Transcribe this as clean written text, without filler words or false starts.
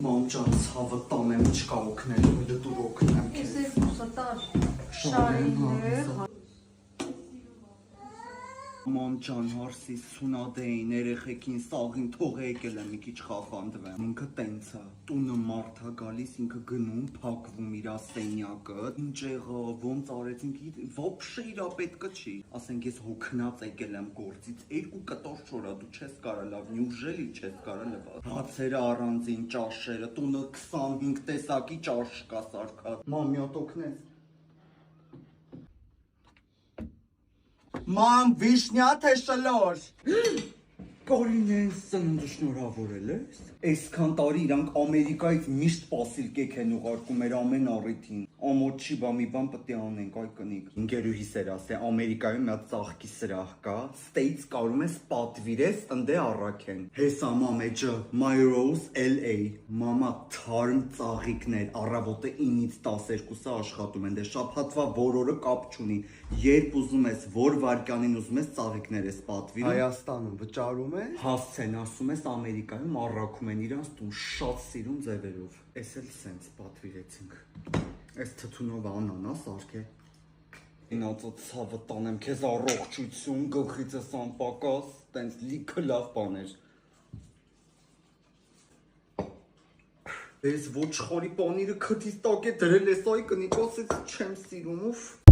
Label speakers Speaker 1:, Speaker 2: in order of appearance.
Speaker 1: Մամ ջան, ցավը տանեմ չկա օգնել, դու դուր օգնեմ քեզ։
Speaker 2: Ես երկուսը տար շարիներ։
Speaker 1: Մամ ջան, հարսի սունադեին, երեխեքին սաղին թող եկել եմ մի քիչ խախանդվեմ։ Ինքը տենց է, տունը մարդ է գալիս, ինքը գնում, փակվում իր սենյակը, ինչ եղավ, ոնց արեցինք, ոբշե իրա պետքը չի։ Ասենք ես հոգնած եկել եմ գործից, 2 կտոր չորա, դու չես կարա լավ, նյուժելի չես կարա լավ։ Հացերը առանձին, ճաշերը, տունը 25 տեսակի ճաշ կա սարքած։ Մամ, մի հատ օգնես։ Մամ, վիշնյա թե շլոր։ Կարինեն սննդը շնորհավորել ես։ Այսքան տարի իրանք Ամերիկայից միշտ պասիլկեք են ուղարկում մեր ամեն առիթին։ Ամոթ չի բա մի բան պետք է անենք, այ կնիկ։ Ինգերուհիս էր ասել, Ամերիկայում մի հատ ծաղկի սրահ կա, States կարում ես պատվիրես տնտե առաքեն։ Հեսա մամեջը, My Rose LA, մամա թարմ ծաղիկներ, առավոտը 9-ից 12-ը աշխատում են, դե շաբաթվա որորը կապ չունի։ Երբ ուզում ես, որ վարկանին ուզում ես ծաղիկներ ես պատվիրում։ Հայաստանում վճարում է։ Հասցեն, ասում ես Ամերիկայում առաքում են իրանց տուն շատ սիրուն ձևերով։ Էս էլ սենց պատվիրեցինք։ Այս թթունով անանաս արկե։ Ինացո ցավը տանեմ քեզ առողջություն, գլխիցս անպակաս, տենց լիքը լավ բաներ։ Ես ոչ խորի պանիրը քթից տակ է դրել ես այ կնիկոսից չեմ սիրում ուֆ։